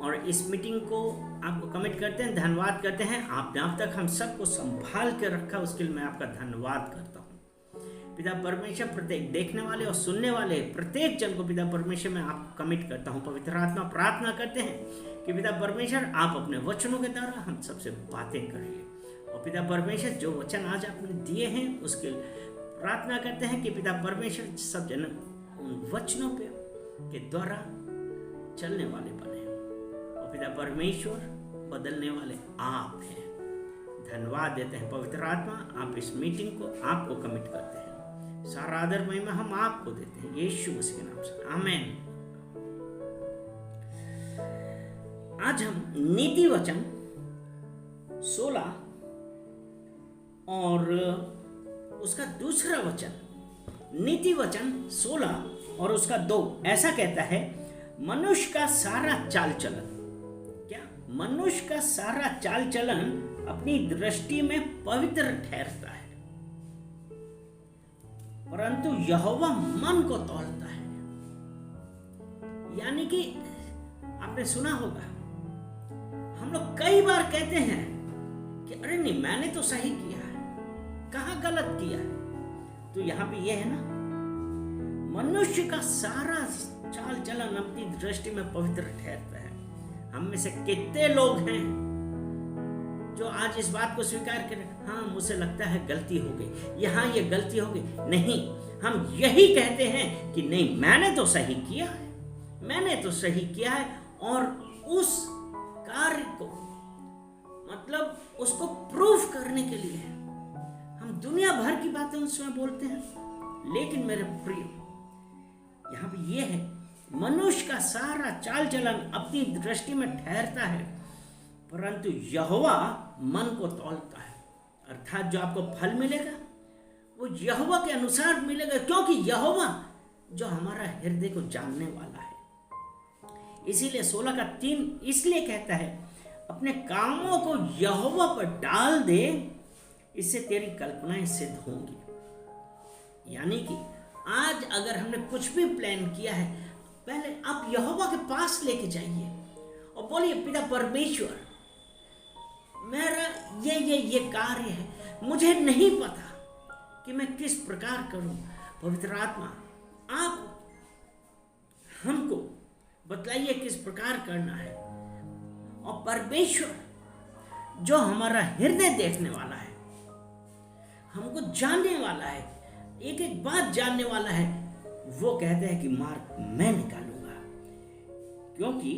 और इस मीटिंग को आपको कमिट करते हैं, धन्यवाद करते हैं। आपने अब तक हम सबको संभाल के रखा, उसके लिए मैं आपका धन्यवाद करता हूँ। पिता परमेश्वर, प्रत्येक देखने वाले और सुनने वाले प्रत्येक जन को पिता परमेश्वर मैं आपको कमिट करता हूँ। पवित्र आत्मा प्रार्थना करते हैं कि पिता परमेश्वर आप अपने वचनों के द्वारा हम सबसे बातें करिए। और पिता परमेश्वर जो वचन आज आपने दिए हैं उसके प्रार्थना करते हैं कि पिता परमेश्वर सब जन उन वचनों पे के द्वारा चलने वाले बने। और पिता परमेश्वर बदलने वाले आप हैं। धन्यवाद देते हैं पवित्र आत्मा, आप इस मीटिंग को आपको कमिट करते हैं। सारा आदर महिमा हम आपको देते हैं यीशु मसीह के नाम से, आमीन। आज हम नीति वचन 16 और उसका दूसरा वचन, नीति वचन 16 और उसका 2 ऐसा कहता है, मनुष्य का सारा चाल चलन, क्या मनुष्य का सारा चाल चलन अपनी दृष्टि में पवित्र ठहरता है, परंतु यहोवा मन को तौलता है। यानी कि आपने सुना होगा, हम लोग कई बार कहते हैं कि अरे नहीं मैंने तो सही किया है, कहाँ गलत किया है। तो यहां पे ये है ना, मनुष्य का सारा चाल चलन अपनी दृष्टि में पवित्र ठहरता है। हम में से कितने लोग हैं जो आज इस बात को स्वीकार करें, हाँ मुझे लगता है गलती हो गई, यहाँ ये गलती हो गई। नहीं, हम यही कहते हैं कि नहीं मैंने तो सही किया है, मैंने तो सही किया है। और उस कार्य को मतलब उसको प्रूफ करने के लिए हम दुनिया भर की बातें उसमें बोलते हैं। लेकिन मेरे प्रिय, यहाँ पे ये है, मनुष्य का सारा चाल चलन अपनी दृष्टि में ठहरता है, परंतु यहोवा मन को तौलता है। अर्थात जो आपको फल मिलेगा वो यहोवा के अनुसार मिलेगा, क्योंकि यहोवा जो हमारा हृदय को जानने वाला है। इसीलिए 16 का 3 इसलिए कहता है, अपने कामों को यहोवा पर डाल दे, इससे तेरी कल्पनाएं सिद्ध होंगी। यानी कि आज अगर हमने कुछ भी प्लान किया है, पहले आप यहोवा के पास लेके जाइए और बोलिए, पिता परमेश्वर मेरा ये कार्य है, मुझे नहीं पता कि मैं किस प्रकार करूं। पवित्र आत्मा आप हमको बतलाइए किस प्रकार करना है। और परमेश्वर जो हमारा हृदय देखने वाला है, हमको जानने वाला है, एक एक बात जानने वाला है, वो कहते हैं कि मार्ग मैं निकालूंगा। क्योंकि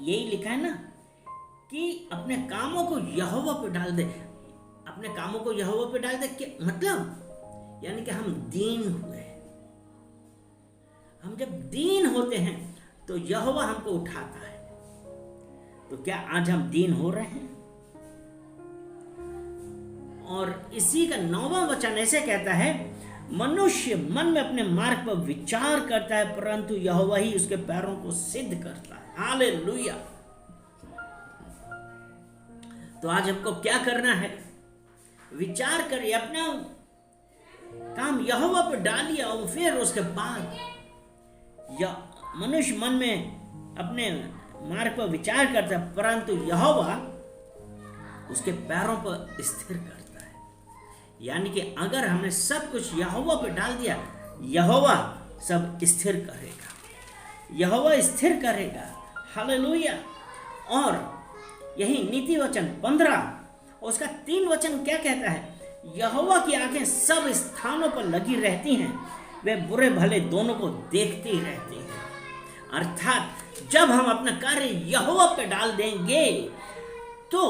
यही लिखा है ना कि अपने कामों को यहोवा पे डाल दे। अपने कामों को यहोवा पे डाल दे कि मतलब यानी कि हम दीन हुए। हम जब दीन होते हैं तो यहोवा हमको उठाता है। तो क्या आज हम दीन हो रहे हैं? और इसी का 9वां वचन ऐसे कहता है, मनुष्य मन में अपने मार्ग पर विचार करता है, परंतु यहोवा ही उसके पैरों को सिद्ध करता है। हालेलुया। तो आज हमको क्या करना है? विचार करिए, अपना काम यहोवा पर डालिए और फिर उसके बाद मनुष्य मन में अपने मार्ग पर विचार करता है, परंतु यहोवा उसके पैरों पर स्थिर करता है। यानी कि अगर हमने सब कुछ यहोवा पर डाल दिया, यहोवा सब स्थिर करेगा, यहोवा स्थिर करेगा। हालेलुया। और यही नीति वचन 15 उसका 3 वचन क्या कहता है? यहोवा की आंखें सब स्थानों पर लगी रहती हैं, वे बुरे भले दोनों को देखती रहती हैं। अर्थात जब हम अपना कार्य यहोवा पे डाल देंगे तो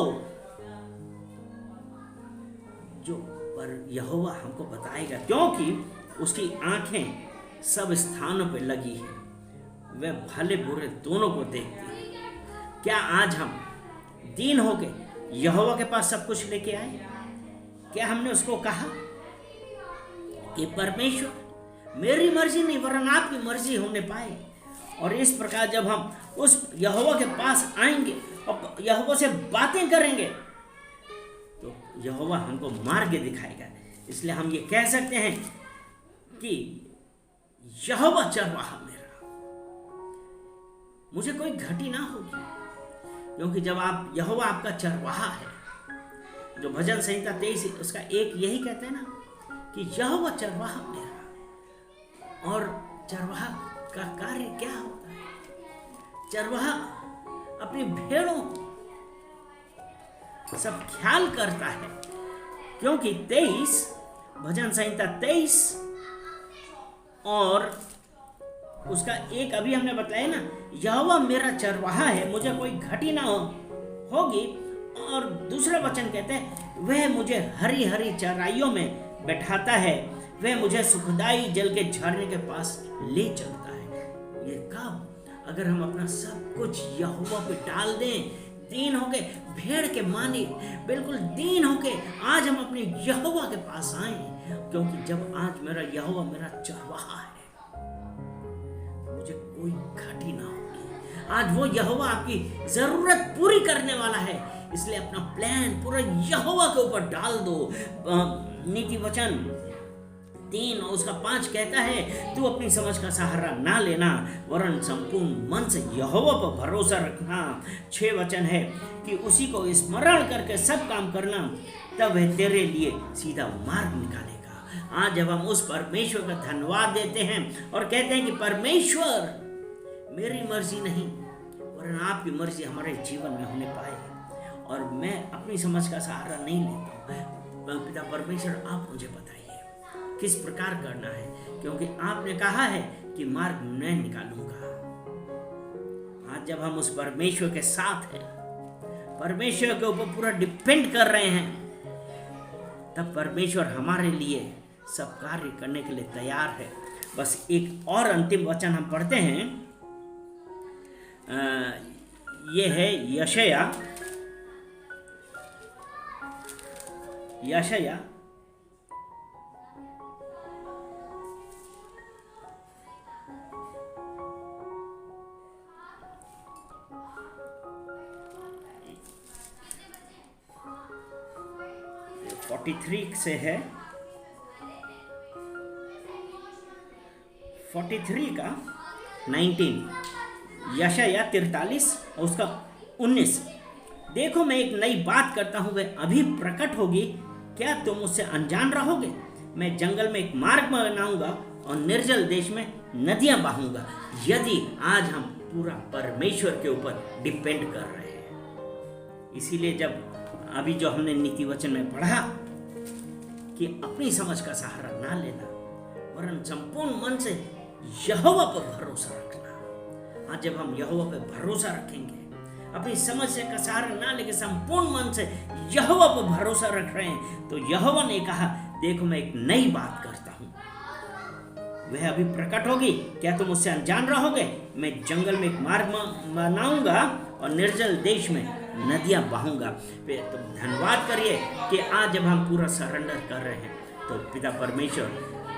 जो पर यहोवा हमको बताएगा, क्योंकि उसकी आंखें सब स्थानों पे लगी है, वे भले बुरे दोनों को देखती हैं। क्या आज हम दीन होके यहोवा के पास सब कुछ लेके आए? क्या हमने उसको कहा कि परमेश्वर मेरी मर्जी नहीं वरन आपकी मर्जी होने पाए? और इस प्रकार जब हम उस यहोवा के पास आएंगे और यहोवा से बातें करेंगे तो यहोवा हमको मार्ग दिखाएगा। इसलिए हम ये कह सकते हैं कि यहोवा चरवाहा मेरा, मुझे कोई घटी ना होगी, क्योंकि जब आप यहोवा आपका चरवाहा है, जो भजन संहिता 23 उसका एक यही कहते हैं ना कि यहोवा चरवाहा मेरा। और चरवाहा का कार्य क्या होता है? चरवाहा अपनी भेड़ों को सब ख्याल करता है, क्योंकि 23 भजन संहिता 23 और उसका एक अभी हमने बताया ना, यहोवा मेरा चरवाहा है, मुझे कोई घटी ना होगी। और दूसरा वचन कहते हैं वह मुझे हरी हरी चराइयों में बैठाता है, वह मुझे सुखदाई जल के झरने के पास ले चलता है। ये कब? अगर हम अपना सब कुछ यहोवा पे डाल दें, दीन होके, भेड़ के माने बिल्कुल दीन होके आज हम अपने यहोवा के पास आए, क्योंकि जब आज मेरा यहोवा मेरा चरवाहा है, मुझे कोई घटी ना होगी। आज वो यहोवा आपकी जरूरत पूरी करने वाला है, इसलिए अपना प्लान पूरा यहोवा के ऊपर डाल दो। नीति वचन 3 और उसका 5 कहता है तू अपनी समझ का सहारा ना लेना, वरन संपूर्ण मन से यहोवा पर भरोसा रखना। 6 वचन है कि उसी को स्मरण करके सब काम करना, तब वह तेरे लिए सीधा मार्ग निकालेगा। आज जब हम उस परमेश्वर का धन्यवाद देते हैं और कहते हैं कि परमेश्वर मेरी मर्जी नहीं वरन आपकी मर्जी हमारे जीवन में होने पाए, और मैं अपनी समझ का सहारा नहीं लेता हूँ। पिता परमेश्वर आप मुझे बताइए किस प्रकार करना है, क्योंकि आपने कहा है कि मार्ग मैं निकालूंगा। आज जब हम उस परमेश्वर के साथ हैं, परमेश्वर के ऊपर पूरा डिपेंड कर रहे हैं, तब परमेश्वर हमारे लिए सब कार्य करने के लिए तैयार है। बस एक और अंतिम वचन हम पढ़ते हैं, ये है यशायाह 43 से है, 43 का 19, यशायाह 43 और उसका 19। देखो मैं एक नई बात करता हूँ, वह अभी प्रकट होगी, क्या तुम उससे अनजान रहोगे? मैं जंगल में एक मार्ग बनाऊंगा और निर्जल देश में नदियां बहाऊंगा। यदि आज हम पूरा परमेश्वर के ऊपर डिपेंड कर रहे हैं, इसीलिए जब अभी जो हमने नीति वचन में पढ़ा कि अपनी समझ का सहारा ना लेना वरन संपूर्ण मन से यहोवा पर भरोसा रखना। आज जब हम यहोवा पर भरोसा रखेंगे, अपनी समझ से का सहारा ना लेके संपूर्ण मन से यहोवा पर भरोसा रख रहे हैं, तो यहोवा ने कहा देखो मैं एक नई बात करता हूँ, वह अभी प्रकट होगी, क्या तुम उससे अनजान रहोगे? मैं जंगल में एक मार्ग बनाऊंगा और निर्जल देश में नदियां बहाऊंगा। तो धन्यवाद करिए कि आज जब हम पूरा सरेंडर कर रहे हैं, तो पिता परमेश्वर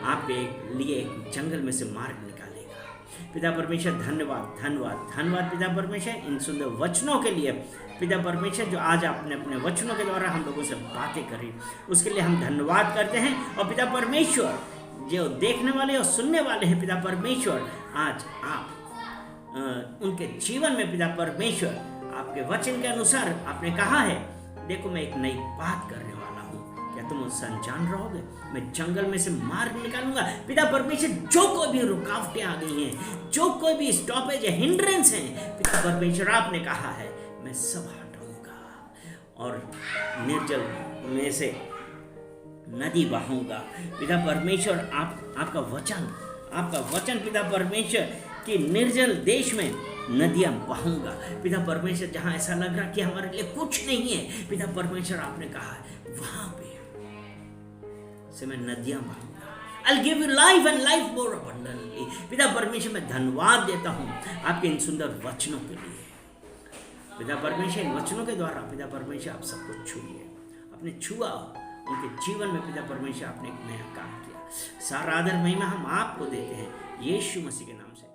आपके लिए एक जंगल में से मार्ग निकालेगा। पिता परमेश्वर धन्यवाद धन्यवाद धन्यवाद पिता परमेश्वर इन सुंदर वचनों के लिए। पिता परमेश्वर जो आज आपने अपने वचनों के द्वारा हम लोगों से बातें करी, उसके लिए हम धन्यवाद करते हैं। और पिता परमेश्वर जो देखने वाले और सुनने वाले हैं, पिता परमेश्वर आज आप उनके जीवन में पिता परमेश्वर आपके वचन के अनुसार आपने कहा है देखो मैं एक नई बात करने वाला हूँ, क्या तुम उससे अनजान रहोगे? मैं जंगल में से मार्ग निकालूंगा। पिता परमेश्वर जो कोई भी रुकावटें आ गई हैं, जो कोई भी स्टॉपेज है, हिंड्रेंस है, पिता परमेश्वर आपने कहा है मैं सब हटाऊंगा और निर्जल में से नदी बहाऊंगा। पिता परमेश्वर आपका वचन पिता परमेश्वर कि निर्जल देश में नदियां बहाऊंगा। पिता परमेश्वर जहां ऐसा लग रहा कि हमारे लिए कुछ नहीं है, पिता परमेश्वर आपने कहा है वहां पे से मैं नदियां बहाऊंगा। I'll give you life and life more abundantly। पिता परमेश्वर मैं धन्यवाद देता हूं आपके इन सुंदर वचनों के लिए। पिता परमेश्वर इन वचनों के द्वारा पिता परमेश्वर आप सबको छूइए, अपने छुआ उनके जीवन में पिता परमेश्वर आपने एक नया काम किया। सारा आदर महिमा हम आपको देते हैं यीशु मसीह के नाम से।